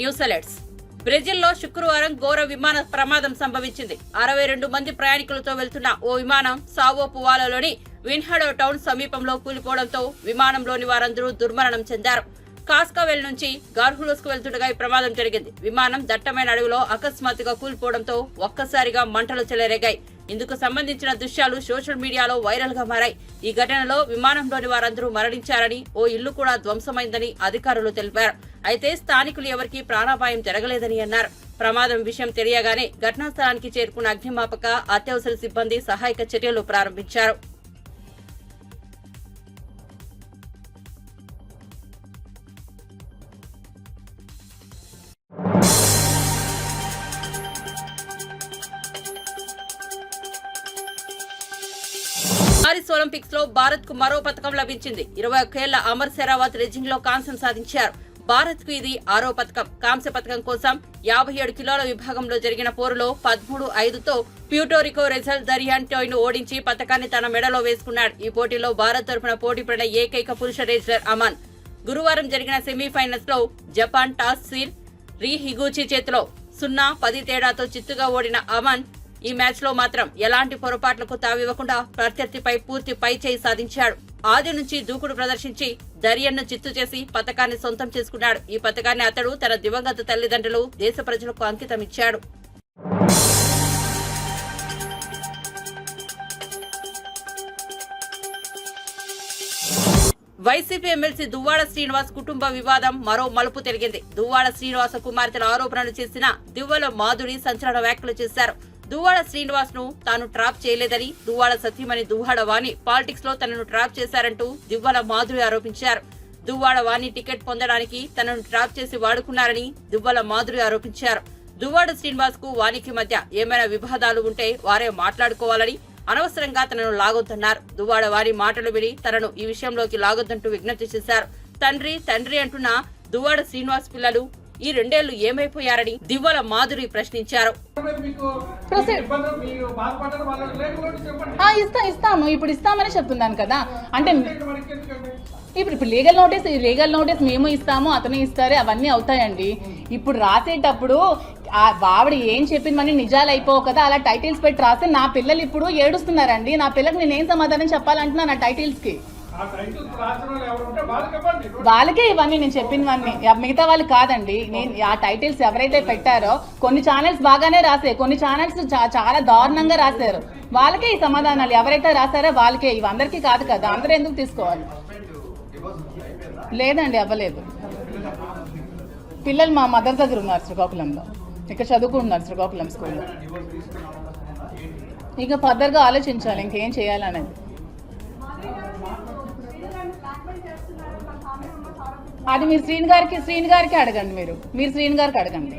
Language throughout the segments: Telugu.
News alerts. బ్రెజిల్లో శుక్రవారం ఘోర విమాన ప్రమాదం సంభవించింది. 62 మంది ప్రయాణికులతో వెళ్తున్న ఓ విమానం సావో పువాలోని విన్హడో టౌన్ సమీపంలో కూలిపోవడంతో విమానంలోని వారందరూ దుర్మరణం చెందారు. కాస్కావెల్ నుంచి గార్హులోస్ కు వెళ్తుండగా ఈ ప్రమాదం జరిగింది. విమానం దట్టమైన అడవిలో అకస్మాత్తుగా కూలిపోవడంతో ఒక్కసారిగా మంటలు చెలరేగాయి. ఇందుకు సంబంధించిన దృశ్యాలు సోషల్ మీడియాలో వైరల్ గా మారాయి. ఈ ఘటనలో విమానంలోని వారందరూ మరణించారని, ఓ ఇల్లు కూడా ధ్వంసమైందని అధికారులు తెలిపారు. అయితే స్థానికులు ఎవరికీ ప్రాణాపాయం జరగలేదని అన్నారు. ప్రమాదం విషయం తెలియగానే ఘటనా స్థలానికి చేరుకున్న అగ్నిమాపక, అత్యవసర సిబ్బంది సహాయక చర్యలు ప్రారంభించారు. పారిస్ ఒలింపిక్స్ లో భారత్ కు మరో పథకం లభించింది. 21 ఏళ్ల అమర్ సెరావత్ రెజ్లింగ్ లో కాంస్యం సాధించారు. భారత్ కు ఇది 6వ పథకం. కాంస్య పథకం కోసం 57 కిలోల విభాగంలో జరిగిన పోరులో 13-5తో ప్యూటోరికో రెజల్ దరియాంటోయ్ ను ఓడించి పథకాన్ని తన మెడలో వేసుకున్నాడు. ఈ పోటీలో భారత్ తరఫున పోటీ పడిన ఏకైక పురుష రెజ్లర్ అమన్. గురువారం జరిగిన సెమీఫైనల్స్ లో జపాన్ టాస్ సీర్ రీ హిగూచి చేతిలో 0-10 తేడాతో చిత్తుగా ఓడిన అమన్ ఈ మ్యాచ్ లో మాత్రం ఎలాంటి పొరపాట్లకు తావివ్వకుండా ప్రత్యర్థిపై పూర్తి పైచేయి సాధించాడు. ఆది నుంచి దూకుడు ప్రదర్శించి దరియన్ను చిత్తు చేసి పథకాన్ని సొంతం చేసుకున్నాడు. ఈ పథకాన్ని అతడు తన దివంగత తల్లిదండ్రులు, దేశ ప్రజలకు అంకితం ఇచ్చాడు. వైసీపీ ఎమ్మెల్సీ దువ్వాడ శ్రీనివాస్ కుటుంబ వివాదం మరో మలుపు తిరిగింది. దువ్వాడ శ్రీనివాస కుమార్తెల ఆరోపణలు చేసిన దివ్వల మాధురి సంచలన వ్యాఖ్యలు చేశారు. దువ్వాడ శ్రీనివాస్ ను తాను ట్రాప్ చేయలేదని, దువ్వాడ సతీమణి దువ్వాడ వాణి పాలిటిక్స్ లో తనను ట్రాప్ చేశారంటూ దివ్వల మాధురి ఆరోపించారు. దువ్వాడ వాణి టికెట్ పొందడానికి తనను ట్రాప్ చేసి వాడుకున్నారని దివ్వల మాధురి ఆరోపించారు. దువ్వాడ శ్రీనివాస్ కు వాణికి మధ్య ఏమైనా వివాదాలు ఉంటే వారే మాట్లాడుకోవాలని, అనవసరంగా తనను లాగొద్దన్నారు. దువ్వాడ వారి మాటలు విని తనను ఈ విషయంలోకి లాగొద్దంటూ విజ్ఞప్తి చేశారు. తండ్రి తండ్రి అంటున్న దువ్వాడ శ్రీనివాస్ పిల్లలు ఈ 2 ఏళ్లు ఏమైపోయారని దివ్వల మాధురి ప్రశ్నించారు. ఇస్తాము ఇప్పుడు ఇస్తామని చెప్తున్నాను కదా. అంటే ఇప్పుడు లీగల్ నోటీస్ మేము ఇస్తాము, అతను ఇస్తారు, అవన్నీ అవుతాయండి. ఇప్పుడు రాసేటప్పుడు ఆవిడ ఏం చెప్పిందని నిజాలు అయిపోవు కదా. అలా టైటిల్స్ పెట్టి రాస్తే నా పిల్లలు ఇప్పుడు ఏడుస్తున్నారండి. నా పిల్లలకు నేనేం సమాధానం చెప్పాలంటున్నా నా టైటిల్స్ కి? వాళ్ళకే ఇవన్నీ నేను చెప్పినవన్నీ, మిగతా వాళ్ళు కాదండి. నేను ఆ టైటిల్స్ ఎవరైతే పెట్టారో కొన్ని ఛానల్స్ బాగానే రాసాయి, కొన్ని ఛానల్స్ చాలా దారుణంగా రాశారు. వాళ్ళకే ఈ సమాధానాలు ఎవరైతే రాశారో వాళ్ళకే, ఇవి అందరికీ కాదు కదా. అందరూ ఎందుకు తీసుకోవాలి? లేదండి, అవ్వలేదు. పిల్లలు మా మదర్ దగ్గర ఉన్నారు శ్రీకాకుళంలో, ఇక్కడ చదువుకుంటున్నారు శ్రీకాకుళం స్కూల్లో. ఇక ఫర్దర్గా ఆలోచించాలి ఇంకేం చేయాలనేది. అది మీరు శ్రీని గారికి అడగండి. మీరు శ్రీని గారికి అడగండి.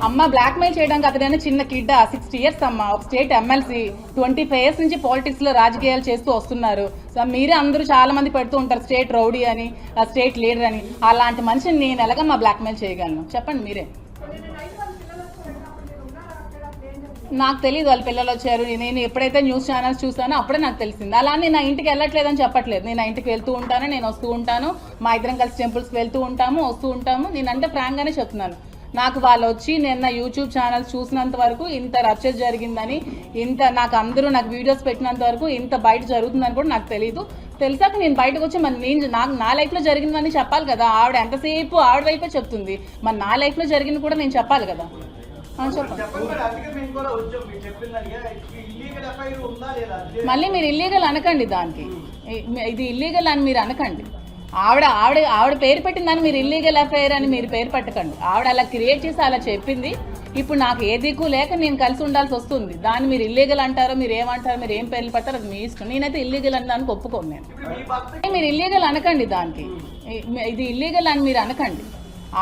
అమ్మ బ్లాక్మెయిల్ చేయడానికి అతడైనా చిన్న కిడ్, 60 years అమ్మ, ఒక స్టేట్ ఎమ్మెల్సీ, 25 years నుంచి పాలిటిక్స్ లో రాజకీయాలు చేస్తూ వస్తున్నారు. సో మీరే అందరూ చాలా మంది పెడుతూ ఉంటారు స్టేట్ రౌడీ అని, స్టేట్ లీడర్ అని. అలాంటి మనిషిని నేను ఎలాగమ్మా బ్లాక్మెయిల్ చేయగలను చెప్పండి మీరే. నాకు తెలియదు వాళ్ళ పిల్లలు వచ్చారు. నేను ఎప్పుడైతే న్యూస్ ఛానల్స్ చూసానో అప్పుడే నాకు తెలిసింది. అలా నేను నా ఇంటికి వెళ్ళట్లేదని చెప్పట్లేదు. నేను నా ఇంటికి వెళ్తూ ఉంటాను, నేను వస్తూ ఉంటాను, మా ఇద్దరం కలిసి టెంపుల్స్కి వెళ్తూ ఉంటాము, వస్తూ ఉంటాము. నేనంటే ఫ్రాంక్ గానే చెప్తున్నాను. నాకు వాళ్ళు వచ్చి నేను నా యూట్యూబ్ ఛానల్స్ చూసినంత వరకు ఇంత రప్చర్ జరిగిందని, నాకు అందరూ నాకు వీడియోస్ పెట్టినంత వరకు ఇంత బయట జరుగుతుందని కూడా నాకు తెలియదు. తెలిసాక నేను బయటకు వచ్చి మరి నా లైఫ్లో జరిగిందని చెప్పాలి కదా. ఆవిడ ఎంతసేపు ఆవిడ వైపే చెప్తుంది, మరి నా లైఫ్లో జరిగింది కూడా నేను చెప్పాలి కదా. మళ్ళీ మీరు ఇల్లీగల్ అనకండి, దానికి ఇది ఇల్లీగల్ అని మీరు అనకండి. ఆవిడ పేరు పెట్టిందని మీరు ఇల్లీగల్ ఎఫ్ఐఆర్ అని మీరు పేరు పెట్టకండి. ఆవిడ అలా క్రియేట్ చేసి అలా చెప్పింది. ఇప్పుడు నాకు ఏ దిక్కు లేక నేను కలిసి ఉండాల్సి వస్తుంది. దాన్ని మీరు ఇల్లీగల్ అంటారో, మీరు ఏమంటారో, మీరు ఏం పేర్లు పెట్టారో అది మీ ఇష్టం. నేనైతే ఇల్లీగల్ అని దానికి ఒప్పుకోను. నేను మీరు ఇల్లీగల్ అనకండి, దానికి ఇది ఇల్లీగల్ అని మీరు అనకండి.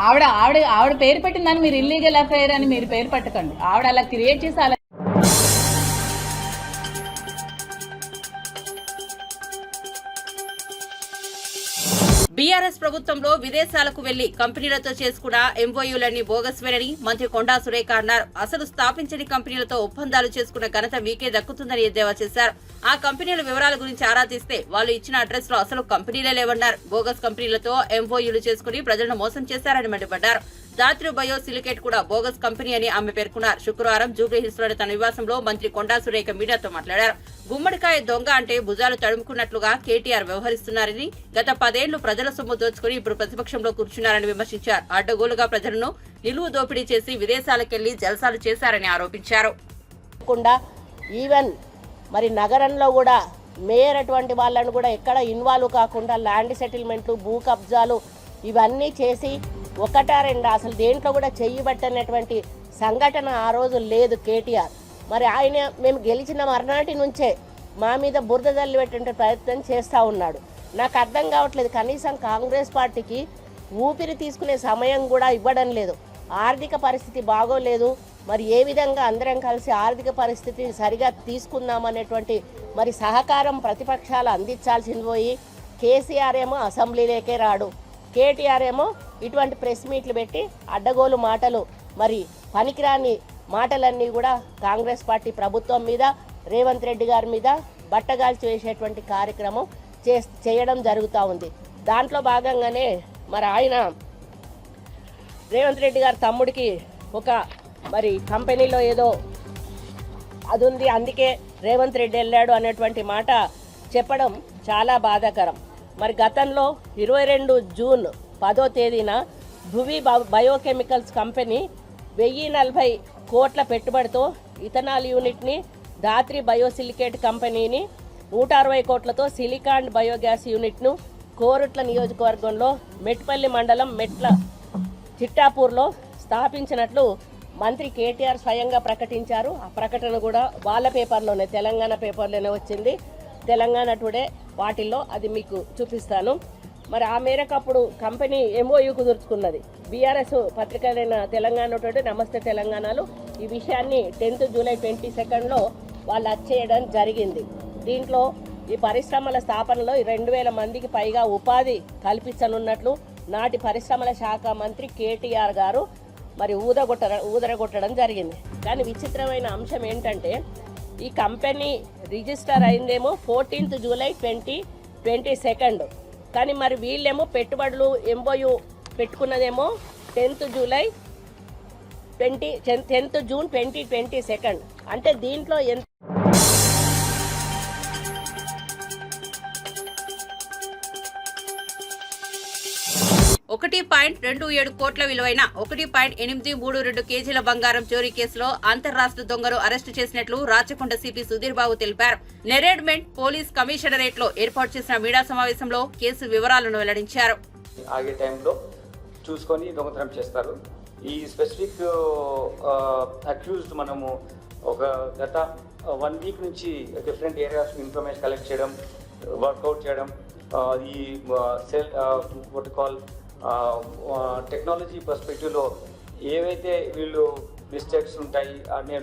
ఆవిడ పేరు పెట్టిందని మీరు ఇల్లీగల్ ఎఫ్ఐఆర్ అని మీరు పేరు పెట్టకండి. ఆవిడ అలా క్రియేట్ చేసి అలా బీఆర్ఎస్ ప్రభుత్వంలో విదేశాలకు వెళ్లి కంపెనీలతో చేసుకున్న ఎంఓయూలన్నీ బోగస్వేనని మంత్రి కొండా సురేఖ అన్నారు. అసలు స్థాపించని కంపెనీలతో ఒప్పందాలు చేసుకున్న ఘనత మీకే దక్కుతుందని ఎద్దేవా చేశారు. ఆ కంపెనీల వివరాల గురించి ఆరా తీస్తే వాళ్ళు ఇచ్చిన అడ్రస్ లో అసలు కంపెనీలే లేవన్నారు. బోగస్ కంపెనీలతో ఎంఓయూలు చేసుకుని ప్రజలను మోసం చేశారని మండిపడ్డారు. దాత్రి బయో సిలికేట్ కూడా బోగస్ కంపెనీ అని ఆమె పేర్కొన్నారు. శుక్రవారం జూబ్లీహిల్స్ లోని తన నివాసంలో మంత్రి కొండా సురేఖ మీడియాతో మాట్లాడారు. గుమ్మడికాయ దొంగ అంటే భుజాలు తడుముకున్నట్లుగా కేటీఆర్ వ్యవహరిస్తున్నారని, గత 10 ఏళ్లు ప్రజల సొమ్ము దోచుకుని ఇప్పుడు ప్రతిపక్షంలో కూర్చున్నారని విమర్శించారు. అడ్డగోలుగా ప్రజలను నిలువు దోపిడీ చేసి విదేశాలకెళ్లి జల్సాలు చేశారని ఆరోపించారు. ఈవెన్ మరి నగరంలో కూడా మేయర్ అటువంటి వాళ్ళను కూడా ఎక్కడ ఇన్వాల్వ్ కాకుండా ల్యాండ్ సెటిల్మెంట్లు, భూ కబ్జాలు ఇవన్నీ చేసి ఒకటా రెండా అసలు దేంట్లో కూడా చెయ్యబట్టనటువంటి సంఘటన ఆ రోజు లేదు కేటీఆర్. మరి ఆయన మేము గెలిచిన మర్నాటి నుంచే మా మీద బురద జల్లి పెట్టే ప్రయత్నం చేస్తూ ఉన్నాడు. నాకు అర్థం కావట్లేదు, కనీసం కాంగ్రెస్ పార్టీకి ఊపిరి తీసుకునే సమయం కూడా ఇవ్వడం లేదు. ఆర్థిక పరిస్థితి బాగోలేదు, మరి ఏ విధంగా అందరం కలిసి ఆర్థిక పరిస్థితి సరిగా తీసుకుందామనేటువంటి మరి సహకారం ప్రతిపక్షాలు అందించాల్సింది పోయి కేసీఆర్ ఏమో అసెంబ్లీలోకే రాడు, కేటీఆర్ ఏమో ఇటువంటి ప్రెస్ మీట్లు పెట్టి అడ్డగోలు మాటలు, మరి పనికిరాని మాటలన్నీ కూడా కాంగ్రెస్ పార్టీ ప్రభుత్వం మీద, రేవంత్ రెడ్డి గారి మీద బట్టగాల్చి వేసేటువంటి కార్యక్రమం చేయడం జరుగుతూ ఉంది. దాంట్లో భాగంగానే మరి ఆయన రేవంత్ రెడ్డి గారి తమ్ముడికి ఒక మరి కంపెనీలో ఏదో అది ఉంది, అందుకే రేవంత్ రెడ్డి వెళ్ళాడు అనేటువంటి మాట చెప్పడం చాలా బాధాకరం. మరి గతంలో 22 జూన్ 10వ తేదీన భువి బయోకెమికల్స్ కంపెనీ 1040 కోట్ల పెట్టుబడితో ఇథనాల్ యూనిట్ని, దాత్రి బయోసిలికేట్ కంపెనీని 160 కోట్లతో సిలికాన్ బయోగ్యాస్ యూనిట్ను కోరుట్ల నియోజకవర్గంలో మెట్పల్లి మండలం మెట్ల చిట్టాపూర్లో స్థాపించినట్లు మంత్రి కేటీఆర్ స్వయంగా ప్రకటించారు. ఆ ప్రకటన కూడా వాళ్ళ పేపర్లోనే, తెలంగాణ పేపర్లోనే వచ్చింది. తెలంగాణ టుడే వాటిల్లో అది మీకు చూపిస్తాను. మరి ఆ మేరకు అప్పుడు కంపెనీ MOU కుదుర్చుకున్నది. బీఆర్ఎస్ పత్రికలైన తెలంగాణ టుడే, నమస్తే తెలంగాణలో ఈ విషయాన్ని 10th జూలై 22 వాళ్ళు వచ్చేయడం జరిగింది. దీంట్లో ఈ పరిశ్రమల స్థాపనలో 2000 మందికి పైగా ఉపాధి కల్పించనున్నట్లు నాటి పరిశ్రమల శాఖ మంత్రి కేటీఆర్ గారు మరి ఊదరగొట్టడం జరిగింది. కానీ విచిత్రమైన అంశం ఏంటంటే ఈ కంపెనీ రిజిస్టర్ అయిందేమో 14th జూలై 2022, కానీ మరి వీళ్ళేమో పెట్టుబడులు MOU పెట్టుకున్నదేమో 10th జూన్ 2022. అంటే దీంట్లో ఎంత 1.27 కోట్ల విలువైన 1.832 కేజీల బంగారం చోరీ కేసులో అంతర్రాష్ట్ర దొంగను అరెస్టు చేసినట్లు రాచకొండ సిపి సుధీర్ బాబు తెలిపారు. నెరేడ్మెంట్ పోలీస్ కమిషనరేట్ లో ఏర్పాటు చేసిన మీడియా సమావేశంలో కేసు వివరాలను వెల్లడించారు. ఆగే టైంలో చూసుకొని దొంగతనం చేస్తారు. ఈ స్పెసిఫిక్ అక్యూజ్డ్ మనము ఒక గత 1 వీక్ నుంచి డిఫరెంట్ ఏరియాస్ ఇన్ఫర్మేషన్ కలెక్ట్ చేయడం, వర్కౌట్ చేయడం, ఈ టెక్నాలజీ పర్స్పెక్టివ్లో ఏవైతే వీళ్ళు మిస్టేక్స్ ఉంటాయి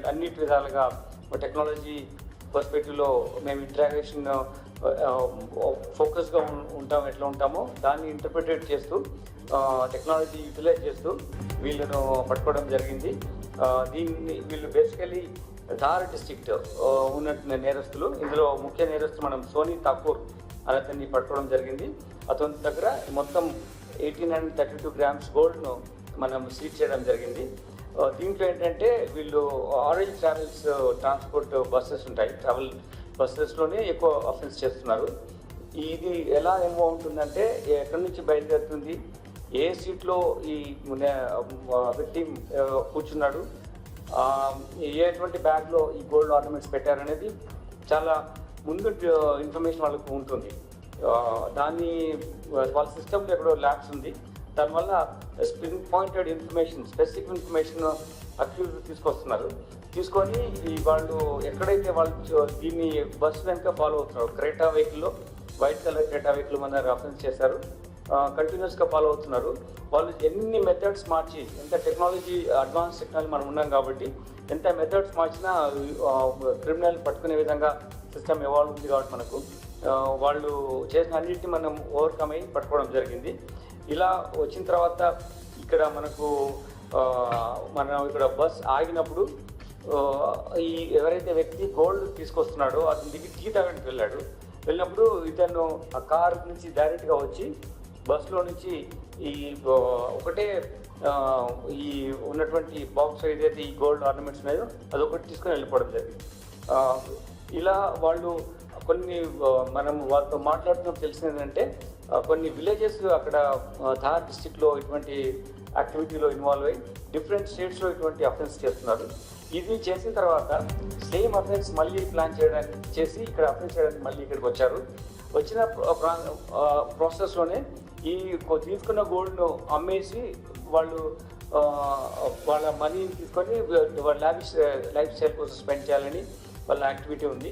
అన్నిటి విధాలుగా టెక్నాలజీ పర్స్పెక్టివ్లో మేము ఇంటరాక్షన్ ఫోకస్గా ఎట్లా ఉంటామో దాన్ని ఇంటర్ప్రిటేట్ చేస్తూ టెక్నాలజీ యూటిలైజ్ చేస్తూ వీళ్ళను పట్టుకోవడం జరిగింది. వీళ్ళు బేసికలీ ధార్ డిస్ట్రిక్ట్ ఉన్న నేరస్తులు. ఇందులో ముఖ్య నేరస్తులు మనం సోనీ ఠాకూర్ అతన్ని పట్టుకోవడం జరిగింది. అతని దగ్గర మొత్తం 1832 గ్రామ్స్ గోల్డ్ను మనం సీజ్ చేయడం జరిగింది. దీంట్లో ఏంటంటే వీళ్ళు ఆరెంజ్ ట్రావెల్స్ ట్రాన్స్పోర్ట్ బస్సెస్ ఉంటాయి, ట్రావెల్ బస్సెస్లోనే ఎక్కువ అఫెన్స్ చేస్తున్నారు. ఇది ఎలా ఏమో ఉంటుందంటే ఎక్కడి నుంచి బయలుదేరుతుంది, ఏ సీట్లో ఈ విక్టిమ్ కూర్చున్నాడు, ఎటువంటి బ్యాగ్లో ఈ గోల్డ్ ఆర్నమెంట్స్ పెట్టారనేది చాలా ముందు ఇన్ఫర్మేషన్ వాళ్ళకు ఉంటుంది. దాన్ని వాళ్ళ సిస్టమ్లో ఎక్కడో ల్యాబ్స్ ఉంది, దానివల్ల pin pointed information, specific information అక్యూజ్ తీసుకొస్తున్నారు. తీసుకొని వాళ్ళు ఎక్కడైతే వాళ్ళు దీన్ని బస్సు వెనుక ఫాలో అవుతున్నారు, క్రేటా వెహికల్లో, వైట్ కలర్ క్రేటా వెహికల్ మన అఫెన్స్ చేశారు, కంటిన్యూస్గా ఫాలో అవుతున్నారు. వాళ్ళు ఎన్ని మెథడ్స్ మార్చి, ఎంత టెక్నాలజీ అడ్వాన్స్ టెక్నాలజీ మనం ఉన్నాం కాబట్టి ఎంత మెథడ్స్ మార్చినా క్రిమినల్ పట్టుకునే విధంగా సిస్టమ్ ఎవాల్వ్ ఉంది కాబట్టి మనకు వాళ్ళు చేసిన అన్నింటినీ మనం ఓవర్కమ్ అయ్యి పట్టుకోవడం జరిగింది. ఇలా వచ్చిన తర్వాత ఇక్కడ మనం ఇక్కడ బస్ ఆగినప్పుడు ఈ ఎవరైతే వ్యక్తి గోల్డ్ తీసుకొస్తున్నాడో అతని దిగి టీ తాగడానికి వెళ్ళినప్పుడు ఇతను ఆ కార్ నుంచి డైరెక్ట్గా వచ్చి బస్సులో నుంచి ఈ ఒకటే ఈ ఉన్నటువంటి బాక్స్ ఏదైతే ఈ గోల్డ్ ఆర్నమెంట్స్ ఉన్నాయో అదొకటి తీసుకొని వెళ్ళిపోవడం జరిగింది. ఇలా వాళ్ళు కొన్ని మనం వాళ్ళతో మాట్లాడుతున్నప్పుడు తెలిసింది ఏంటంటే కొన్ని విలేజెస్ అక్కడ ధార్ డిస్టిక్లో ఇటువంటి యాక్టివిటీలో ఇన్వాల్వ్ అయ్యి డిఫరెంట్ స్టేట్స్లో ఇటువంటి అఫెన్స్ చేస్తున్నారు. ఇది చేసిన తర్వాత సేమ్ అఫెన్స్ మళ్ళీ ప్లాన్ చేయడానికి చేసి ఇక్కడ అఫెన్స్ చేయడానికి మళ్ళీ ఇక్కడికి వచ్చారు. వచ్చిన ప్రాసెస్లోనే ఈ తీసుకున్న గోల్డ్ను అమ్మేసి వాళ్ళు వాళ్ళ మనీని తీసుకొని వాళ్ళ లైఫ్ స్టైల్ కోసం స్పెండ్ చేయాలని వాళ్ళ యాక్టివిటీ ఉంది.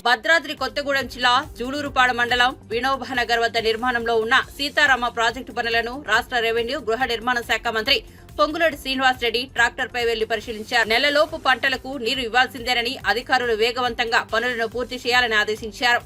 భద్రాద్రి కొత్తగూడెం జిల్లా జూలూరుపాడ మండలం వినోబనగర్ వద్ద నిర్మాణంలో ఉన్న సీతారామ ప్రాజెక్టు పనులను రాష్ట్ర రెవెన్యూ గృహ నిర్మాణ శాఖ మంత్రి పొంగులేటి శ్రీనివాసరెడ్డి ట్రాక్టర్పై వెళ్లి పరిశీలించారు. నెలలోపు పంటలకు నీరు ఇవ్వాల్సిందేనని అధికారులు వేగవంతంగా పనులను పూర్తి చేయాలని ఆదేశించారు.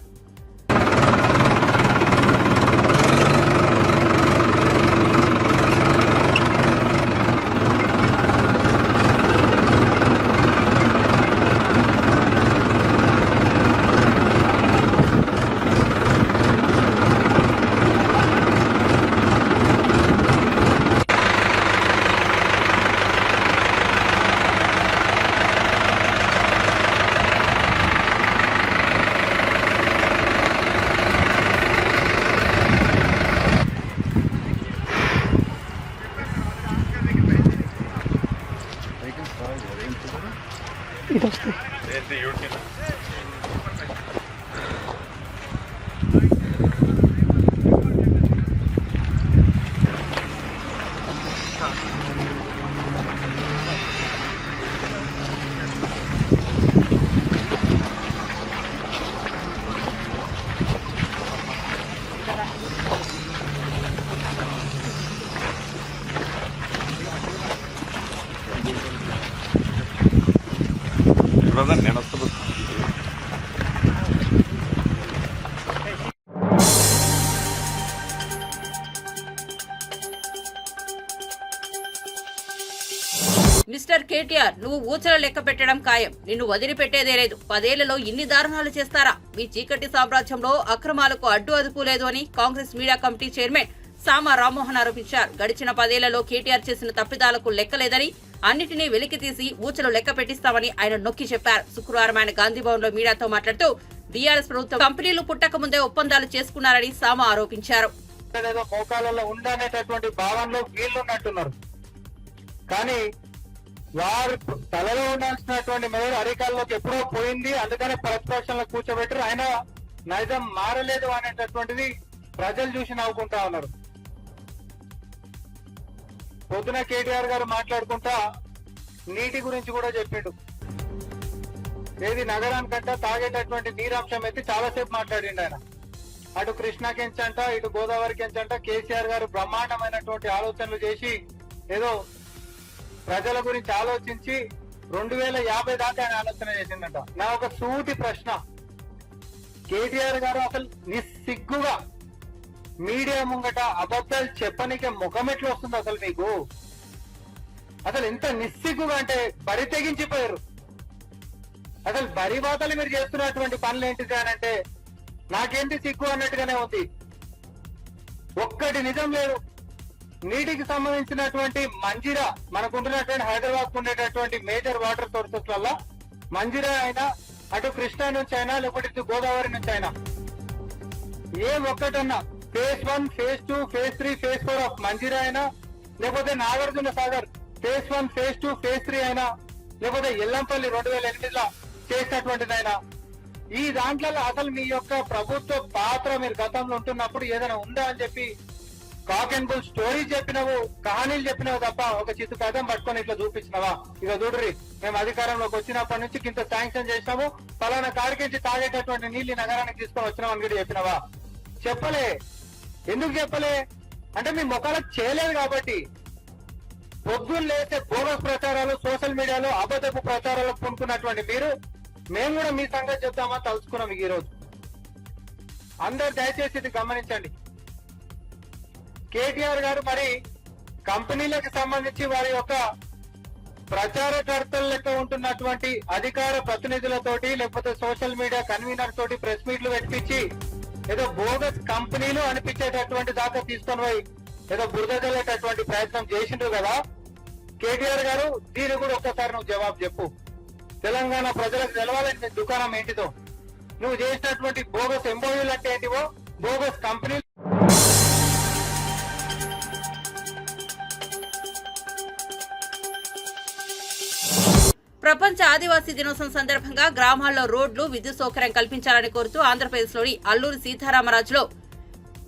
మిస్టర్ కేటీఆర్, నువ్వు ఊచల లెక్క పెట్టడం ఖాయం. నిన్ను వదిలిపెట్టేదే లేదు. 10 ఏళ్లలో ఇన్ని దారుణాలు చేస్తారా? మీ చీకటి సామ్రాజ్యంలో అక్రమాలకు అడ్డు అదుపు లేదు అని కాంగ్రెస్ మీడియా కమిటీ చైర్మన్ సామా రామ్మోహన్ ఆరోపించారు. గడిచిన 10 ఏళ్లలో కేటీఆర్ చేసిన తప్పిదాలకు లెక్కలేదని, అన్నిటినీ వెలికితీసి ఊచలు లెక్క పెట్టిస్తామని ఆయన నొక్కి చెప్పారు. శుక్రవారం ఆయన గాంధీభవన్ లో మీడియాతో మాట్లాడుతూ బీఆర్ఎస్ ప్రభుత్వం కంపెనీలు పుట్టక ముందే ఒప్పందాలు చేసుకున్నారని సామా ఆరోపించారు. మోకాలలో ఉండనేటటువంటి భావనలో వీళ్ళున్నట్టున్నారు, కానీ వారు తలలో ఉండాల్సినటువంటి మెదడు అధికారులకు ఎప్పుడో పోయింది. అందుకనే ప్రతిపక్షంలో కూర్చోబెట్టారు. ఆయన నైజం మారలేదు అనేటటువంటిది ప్రజలు చూసి నవ్వుకుంటా ఉన్నారు. పొద్దున కేటీఆర్ గారు మాట్లాడుకుంటా నీటి గురించి కూడా చెప్పిండు. ఏది నగరానికంట తాగేటటువంటి నీరాంశం అయితే చాలాసేపు మాట్లాడిండు ఆయన. అటు కృష్ణాకెంచంట, ఇటు గోదావరికెంచంట కేసీఆర్ గారు బ్రహ్మాండమైనటువంటి ఆలోచనలు చేసి ఏదో ప్రజల గురించి ఆలోచించి 2050 దాకా ఆయన ఆలోచన చేసిందట. నా ఒక సూటి ప్రశ్న, కేటీఆర్ గారు అసలు నిస్సిగ్గుగా మీడియా ముంగట అబద్ధాలు చెప్పనికే ముఖం ఎట్లా వస్తుంది అసలు మీకు? అసలు ఎంత నిస్సిగ్గుగా అంటే బరి తెగించిపోయారు. అసలు బరివాతలు మీరు చేస్తున్నటువంటి పనులు ఏంటిది అని అంటే నాకేంటి సిగ్గు అన్నట్టుగానే ఉంది. ఒక్కటి నిజం లేదు. నీటికి సంబంధించినటువంటి మంజిరా మనకుంటున్నటువంటి హైదరాబాద్ ఉండేటటువంటి మేజర్ వాటర్ సోర్సెస్ వల్ల మంజిరా అయినా, అటు కృష్ణా నుంచి అయినా, లేకపోతే ఇటు గోదావరి నుంచి అయినా ఏ ఒక్కటన్నా phase 1, phase 2, phase 3, phase 4 of Manjira అయినా, లేకపోతే Nagarjuna Sagar phase 1, phase 2, phase 3 అయినా, లేకపోతే ఎల్లంపల్లి 2008లో చేసినటువంటిదైనా, ఈ దాంట్లో అసలు మీ యొక్క ప్రభుత్వ పాత్ర మీరు గతంలో ఉంటున్నప్పుడు ఏదైనా ఉందా అని చెప్పి కాక్ అండ్ బుల్ స్టోరీ చెప్పినవు, కహానీలు చెప్పినవు తప్ప ఒక చిత్తు కథం పట్టుకొని ఇట్లా చూపించినవా? ఇక చూడ్రి, మేము అధికారంలోకి వచ్చినప్పటి నుంచి ఇంత శాంక్షన్ చేసినాము, పలానా కాడికించి తాగేటటువంటి నీళ్లు నగరానికి తీసుకొని వచ్చినాం అని కూడా చెప్పినవా? చెప్పలే. ఎందుకు చెప్పలే అంటే మీ ముఖాలకు చేయలేదు కాబట్టి. పొద్దున్న లేస్తే బోగస్ ప్రచారాలు, సోషల్ మీడియాలో అబద్ధపు ప్రచారాలు పూనుకున్నటువంటి మీరు, మేము కూడా మీ సంగతి చెప్తామా తలుచుకున్నాం ఈ రోజు. అందరు దయచేసి ఇది గమనించండి. కేటీఆర్ గారు మరి కంపెనీలకు సంబంధించి వారి యొక్క ప్రచారకర్తల లెక్క ఉంటున్నటువంటి అధికార ప్రతినిధులతోటి లేకపోతే సోషల్ మీడియా కన్వీనర్ తోటి ప్రెస్ మీట్లు పెట్టించి ఏదో బోగస్ కంపెనీలు అనిపించేటటువంటి దాకా తీసుకొని పోయి ఏదో బురద జల్లేటటువంటి ప్రయత్నం చేసిండ్రు కదా కేటీఆర్ గారు. దీని కూడా ఒక్కసారి నువ్వు జవాబు చెప్పు. తెలంగాణ ప్రజలకు తెలవాలని నీ దుకాణం ఏంటిదో, నువ్వు చేసినటువంటి బోగస్ ఎంఓయూలు అంటే ఏంటివో, బోగస్ కంపెనీలు. ప్రపంచ ఆదివాసీ దినోత్సవం సందర్భంగా గ్రామాల్లో రోడ్లు, విద్యుత్ సౌకర్యం కల్పించాలని కోరుతూ ఆంధ్రప్రదేశ్లోని అల్లూరి సీతారామరాజులో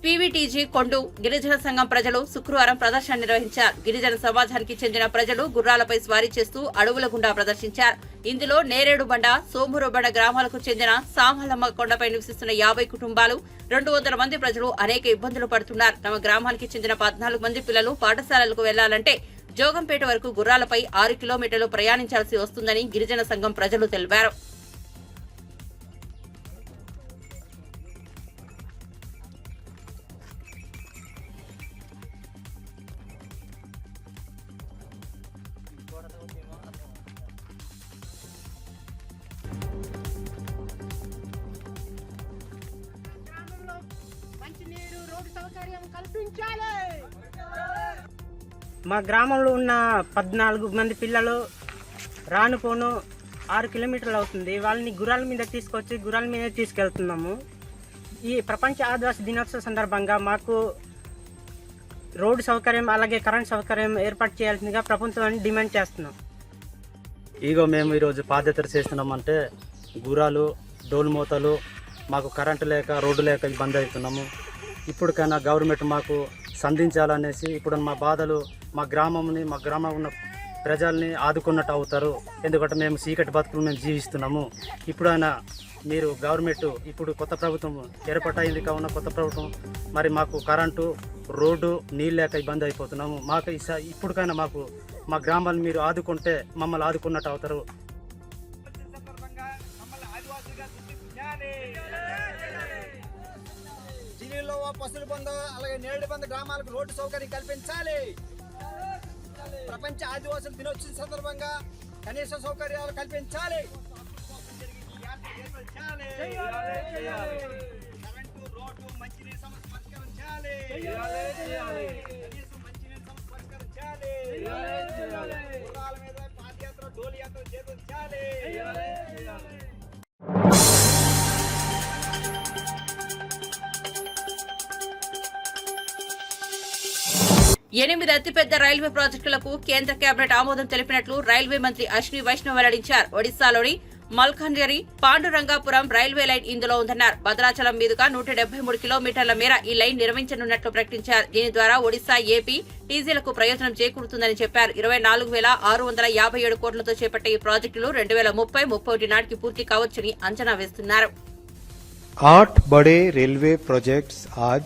పీవీటీజీ కొండు గిరిజన సంఘం ప్రజలు శుక్రవారం ప్రదర్శన నిర్వహించారు. గిరిజన సమాజానికి చెందిన ప్రజలు గుర్రాలపై స్వారీ చేస్తూ అడవుల గుండా ప్రదర్శించారు. ఇందులో నేరేడుబండ, సోమూరుబండ గ్రామాలకు చెందిన సామలమ్మ కొండపై నివసిస్తున్న 50 కుటుంబాలు, 200 మంది ప్రజలు అనేక ఇబ్బందులు పడుతున్నారు. తమ గ్రామానికి చెందిన 14 మంది పిల్లలు పాఠశాలలకు వెళ్లాలంటే జోగంపేట వరకు గుర్రాలపై 6 కిలోమీటర్లు ప్రయాణించాల్సి వస్తుందని గిరిజన సంఘం ప్రజలు తెలిపారు. మా గ్రామంలో ఉన్న 14 మంది పిల్లలు రాను పోను 6 కిలోమీటర్లు అవుతుంది. వాళ్ళని గుర్రాల మీద తీసుకొచ్చి గుర్రాల మీద తీసుకెళ్తున్నాము. ఈ ప్రపంచ ఆదివాసీ దినోత్సవ సందర్భంగా మాకు రోడ్డు సౌకర్యం అలాగే కరెంట్ సౌకర్యం ఏర్పాటు చేయాల్సిందిగా ప్రభుత్వాన్ని డిమాండ్ చేస్తున్నాం. మేము ఈరోజు పాదయాత్ర చేస్తున్నామంటే గుర్రాలు, డోలు మూతలు, మాకు కరెంటు లేక రోడ్డు లేక ఇబ్బంది అవుతున్నాము. ఇప్పటికైనా గవర్నమెంట్ మాకు సంధించాలనేసి ఇప్పుడు మా బాధలు మా గ్రామం ఉన్న ప్రజల్ని ఆదుకున్నట్టు అవుతారు. ఎందుకంటే మేము చీకటి బతుకులు మేము జీవిస్తున్నాము. ఇప్పుడైనా మీరు గవర్నమెంట్ ఇప్పుడు కొత్త ప్రభుత్వం ఏర్పాటైంది కావున కొత్త ప్రభుత్వం మరి మాకు కరెంటు, రోడ్డు, నీళ్ళు లేక ఇబ్బంది అయిపోతున్నాము. మాకు ఇప్పటికైనా మాకు మా గ్రామాన్ని మీరు ఆదుకుంటే మమ్మల్ని ఆదుకున్నట్టు అవుతారు. జిల్లాలో పసులు బంద అలాగే నేరేడు బంద గ్రామాలకు రోడ్డు సౌకర్యం కల్పించాలి. ప్రపంచ ఆదివాసుల దినోత్సవం సందర్భంగా కనీస సౌకర్యాలు కల్పించాలి. కరెంటు, రోడ్డు, మంచినీరు సమస్య పరిష్కరించాలి. మంచినీరు సమస్య పరిష్కరించాలి. గుర్రాల మీద పాదయాత్ర, డోలు యాత్ర చేయించాలి. 8 అతిపెద్ద రైల్వే ప్రాజెక్టులకు కేంద్ర కేబినెట్ ఆమోదం తెలిపినట్లు రైల్వే మంత్రి అశ్విని వైష్ణవ్ వెల్లడించారు. ఒడిశాలోని మల్కాన్గిరి, పాండురంగాపురం రైల్వే లైన్ ఇందులో ఉందన్నారు. భద్రాచలం మీదుగా 173 కిలోమీటర్ల మేర ఈ లైన్ నిర్మించనున్నట్లు ప్రకటించారు. దీని ద్వారా ఒడిశా, ఏపీ, టీజీలకు ప్రయోజనం చేకూరుతుందని చెప్పారు. 24,657 కోట్లతో చేపట్టే ఈ ప్రాజెక్టులు 2030-31 నాటికి పూర్తి కావచ్చని అంచనా వేస్తున్నారు. 8 बड़े रेलवे प्रोजेक्ट्स आज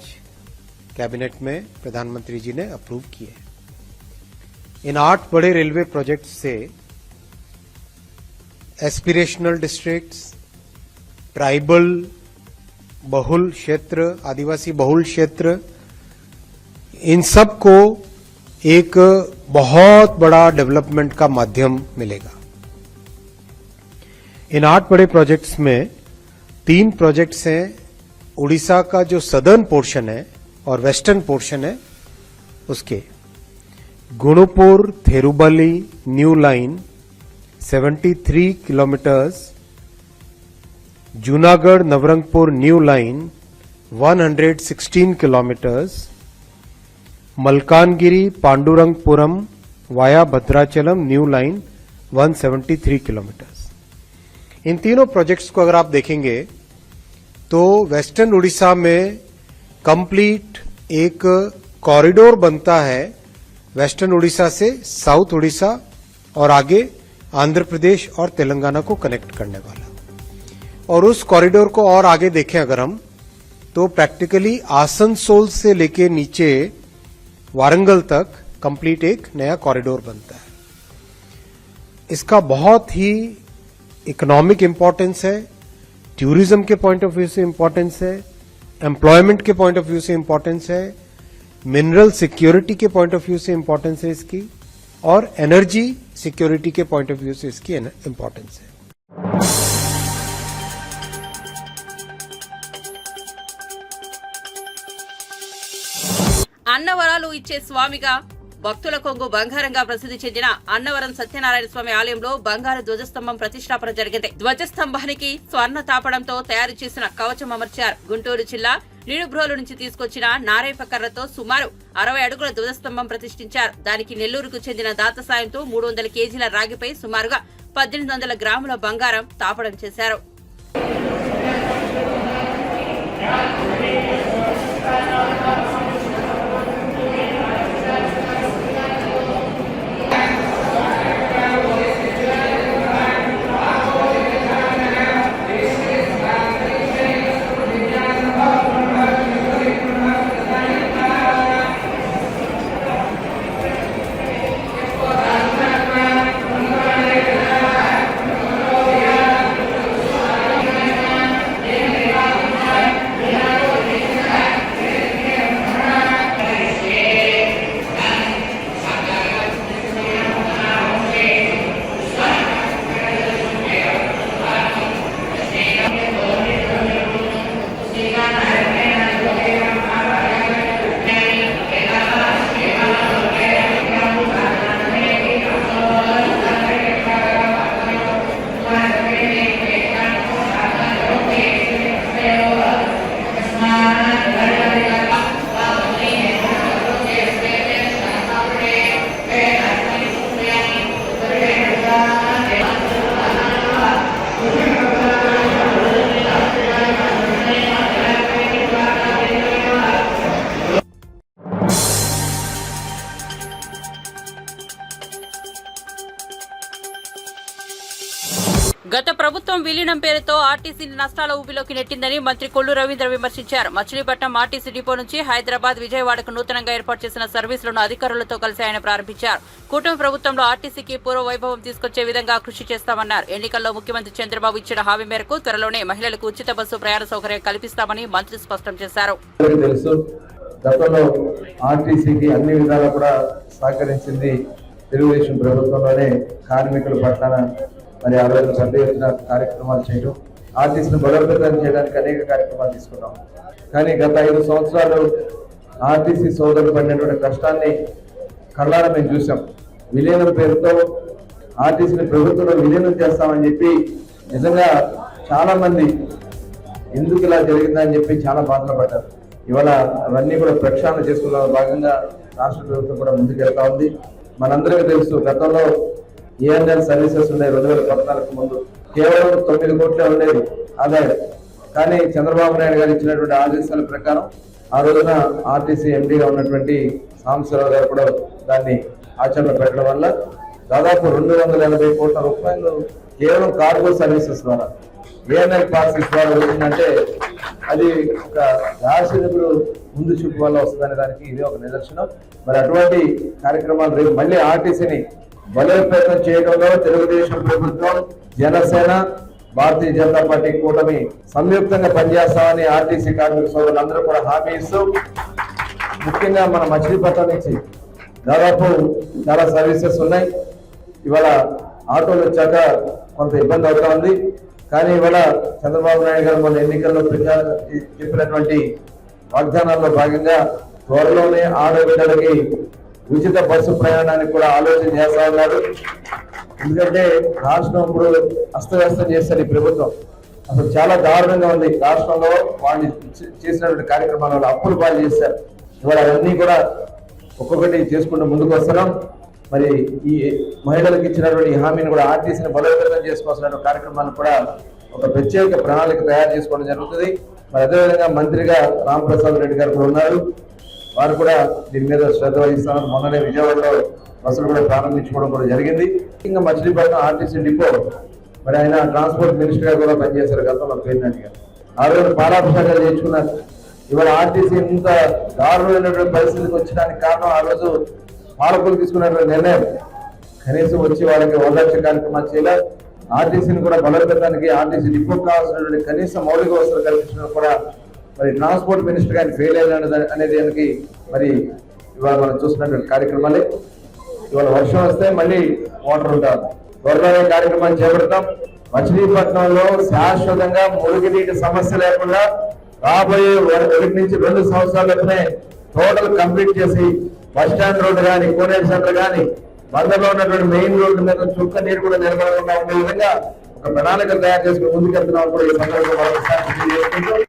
कैबिनेट में प्रधानमंत्री जी ने अप्रूव किए. इन 8 बड़े रेलवे प्रोजेक्ट्स से एस्पिरेशनल डिस्ट्रिक्ट्स, ट्राइबल बहुल क्षेत्र, आदिवासी बहुल क्षेत्र, इन सब को एक बहुत बड़ा डेवलपमेंट का माध्यम मिलेगा. इन 8 बड़े प्रोजेक्ट्स में 3 प्रोजेक्ट्स हैं. उड़ीसा का जो सदर्न पोर्शन है और वेस्टर्न पोर्शन है उसके Gunupur Theruvali new line 73 kilometres, Junagarh Nabarangpur new line 116 kilometres, Malkangiri Pandurangapuram via Bhadrachalam new line 173 kilometres. इन तीनों प्रोजेक्ट्स को अगर आप देखेंगे तो वेस्टर्न उड़ीसा में कंप्लीट एक कॉरिडोर बनता है वेस्टर्न उड़ीसा से साउथ उड़ीसा और आगे आंध्र प्रदेश और तेलंगाना को कनेक्ट करने वाला. और उस कॉरिडोर को और आगे देखें अगर हम तो प्रैक्टिकली आसनसोल से लेके नीचे वारंगल तक कंप्लीट एक नया कॉरिडोर बनता है. इसका बहुत ही इकोनॉमिक इंपॉर्टेंस है, टूरिज्म के पॉइंट ऑफ व्यू से इंपॉर्टेंस है, एम्प्लॉयमेंट के पॉइंट ऑफ व्यू से इंपॉर्टेंस है, मिनरल सिक्योरिटी के पॉइंट ऑफ व्यू से इंपॉर्टेंस है इसकी, और एनर्जी सिक्योरिटी के पॉइंट ऑफ व्यू से इसकी इम्पोर्टेंस है। అన్నవరాలు ఇచ్చే స్వామిగా భక్తుల కొంగు బంగారంగా ప్రసిద్ధి చెందిన అన్నవరం సత్యనారాయణ స్వామి ఆలయంలో బంగారు ధ్వజస్తంభం ప్రతిష్టాపన జరిగింది. ధ్వజస్తంభానికి స్వర్ణ తాపడంతో తయారు చేసిన కవచం అమర్చారు. గుంటూరు జిల్లా నిడుబ్రోలు నుంచి తీసుకొచ్చిన నారేప కర్రతో సుమారు 60 అడుగుల ధ్వజస్తంభం ప్రతిష్ఠించారు. దానికి నెల్లూరుకు చెందిన దాత సాయంతో 300 కేజీల రాగిపై సుమారుగా 1800 గ్రాముల బంగారం తాపడం చేశారు. గత ప్రభుత్వం విలీనం పేరుతో ఆర్టీసీని నష్టాల ఊబిలోకి నెట్టిందని మంత్రి కొల్లు రవీంద్ర విమర్శించారు. మచిలీపట్నం ఆర్టీసీ డిపో నుంచి హైదరాబాద్, విజయవాడకు నూతనంగా ఏర్పాటు చేసిన సర్వీసులను అధికారులతో కలిసి ఆయన ప్రారంభించారు. కూటమి ప్రభుత్వంలో ఆర్టీసీకి పూర్వ వైభవం తీసుకొచ్చే విధంగా కృషి చేస్తామన్నారు. ఎన్నికల్లో ముఖ్యమంత్రి చంద్రబాబు ఇచ్చిన హామీ మేరకు త్వరలోనే మహిళలకు ఉచిత బస్సు ప్రయాణ సౌకర్యం కల్పిస్తామని మంత్రి స్పష్టం చేశారు. గతంలో ఆర్టీసీకి అన్ని విధాలా కూడా సహకరించింది తెలుగుదేశం ప్రభుత్వంలోనే. కార్మికుల పట్ల మరి ఆ రోజు పెద్ద ఎత్తున కార్యక్రమాలు చేయడం, ఆర్టీసీని బలోపేతం చేయడానికి అనేక కార్యక్రమాలు తీసుకున్నాం. కానీ గత 5 సంవత్సరాలు ఆర్టీసీ సోదరులు పడినటువంటి కష్టాన్ని కళ్ళారా మేము చూసాం. విలీనం పేరుతో ఆర్టీసీని ప్రభుత్వంలో విలీనం చేస్తామని చెప్పి నిజంగా చాలా మంది ఎందుకు ఇలా జరిగిందని చెప్పి చాలా బాధలు పడ్డారు. ఇవాళ అవన్నీ కూడా ప్రక్షాళన చేసుకున్న భాగంగా రాష్ట్ర ప్రభుత్వం కూడా ముందుకెళ్తా ఉంది. మనందరికీ తెలుసు, గతంలో ఏఎన్ఎల్ సర్వీసెస్ ఉన్నాయి 2014 ముందు కేవలం 9 కోట్లే ఉండేది ఆదాయం. కానీ చంద్రబాబు నాయుడు గారు ఇచ్చినటువంటి ఆదేశాల ప్రకారం ఆ రోజున ఆర్టీసీ ఎండీగా ఉన్నటువంటి సాంబశివరావు గారు కూడా దాన్ని ఆచరణ పెట్టడం వల్ల దాదాపు 280 కోట్ల రూపాయలు కేవలం కార్గో సర్వీసెస్ ద్వారా ఏఎన్ఎల్ పార్సెస్ ద్వారా వచ్చిందంటే అది ఒక దార్శనికుడు ముందు చూపు వల్ల వస్తుందనే దానికి ఇది ఒక నిదర్శనం. మరి అటువంటి కార్యక్రమాలు రేపు మళ్ళీ ఆర్టీసీని బలోపేతం చేయడంలో తెలుగుదేశం ప్రభుత్వం, జనసేన, భారతీయ జనతా పార్టీ కూటమి సంయుక్తంగా పనిచేస్తామని ఆర్టీసీ కార్మిక సోదరులందరూ కూడా హామీ ఇస్తూ, ముఖ్యంగా మన మచిలీపట్నం నుంచి దాదాపు చాలా సర్వీసెస్ ఉన్నాయి. ఇవాళ ఆటోలు వచ్చాక కొంత ఇబ్బంది అవుతా ఉంది. కానీ ఇవాళ చంద్రబాబు నాయుడు గారు మన ఎన్నికల్లో చెప్పినటువంటి వాగ్దానాల్లో భాగంగా త్వరలోనే ఆడబిడ్డలకి ఉచిత బస్సు ప్రయాణానికి కూడా ఆలోచన చేస్తా ఉన్నారు. ఎందుకంటే రాష్ట్రం ఇప్పుడు అస్తవ్యస్తం చేస్తారు ఈ ప్రభుత్వం. అసలు చాలా దారుణంగా ఉంది. రాష్ట్రంలో వాళ్ళు చేసినటువంటి కార్యక్రమాల వల్ల అప్పులు పాలు చేశారు. ఇవాళ అవన్నీ కూడా ఒక్కొక్కటి చేసుకుంటూ ముందుకు వస్తున్నాం. మరి ఈ మహిళలకు ఇచ్చినటువంటి హామీని కూడా ఆర్టీసీని బలోపేతం చేసుకోవాల్సిన కార్యక్రమాన్ని కూడా ఒక ప్రత్యేక ప్రణాళిక తయారు చేసుకోవడం జరుగుతుంది. మరి అదేవిధంగా మంత్రిగా రాంప్రసాద్ రెడ్డి గారు కూడా ఉన్నారు. వారు కూడా దీని మీద శ్రద్ధ వహిస్తున్నారు. మొన్ననే విజయవాడలో బస్సులు కూడా ప్రారంభించుకోవడం కూడా జరిగింది. ఇంకా మచిలీపట్నం ఆర్టీసీ డిపో మరి ఆయన ట్రాన్స్పోర్ట్ మినిస్టర్ గా కూడా పనిచేశారు గతంలో పేర్నాటి గారు. ఆ రోజు పాలాభిషేకాలు చేయించుకున్నారు. ఇవాళ ఆర్టీసీ ఇంత దారుణమైనటువంటి పరిస్థితికి వచ్చడానికి కారణం ఆ రోజు పాలకులు తీసుకున్నటువంటి నిర్ణయం. కనీసం వచ్చి వాళ్ళకి ఓదార్చ కార్యక్రమాలు చేయలేదు. ఆర్టీసీని కూడా బలోపేతానికి ఆర్టీసీ డిపో కావాల్సినటువంటి కనీస మౌలిక వసతులు కల్పించడం కూడా మరి ట్రాన్స్పోర్ట్ మినిస్టర్ గారిని ఫెయిల్ అయ్యాడు అనేది మరి ఇవాళ మనం చూస్తున్నటువంటి కార్యక్రమాలే. ఇవాళ వర్షం వస్తే మళ్ళీ వాటర్ ఉంటారు. త్వరలోనే కార్యక్రమాన్ని చేపడతాం. మచిలీపట్నంలో శాశ్వతంగా మురుగునీటి సమస్య లేకుండా రాబోయే 1 నుంచి 2 సంవత్సరాలనే టోటల్ కంప్లీట్ చేసి బస్ స్టాండ్ రోడ్డు కానీ, కోనేరు సెంటర్ కానీ, బందర్లో ఉన్నటువంటి మెయిన్ రోడ్డు మీద చుక్క నీరు కూడా నిలబడకుండా ఉండే విధంగా ఒక ప్రణాళిక తయారు చేసుకుని ముందుకెళ్తున్నాం కూడా ఈ సందర్భంగా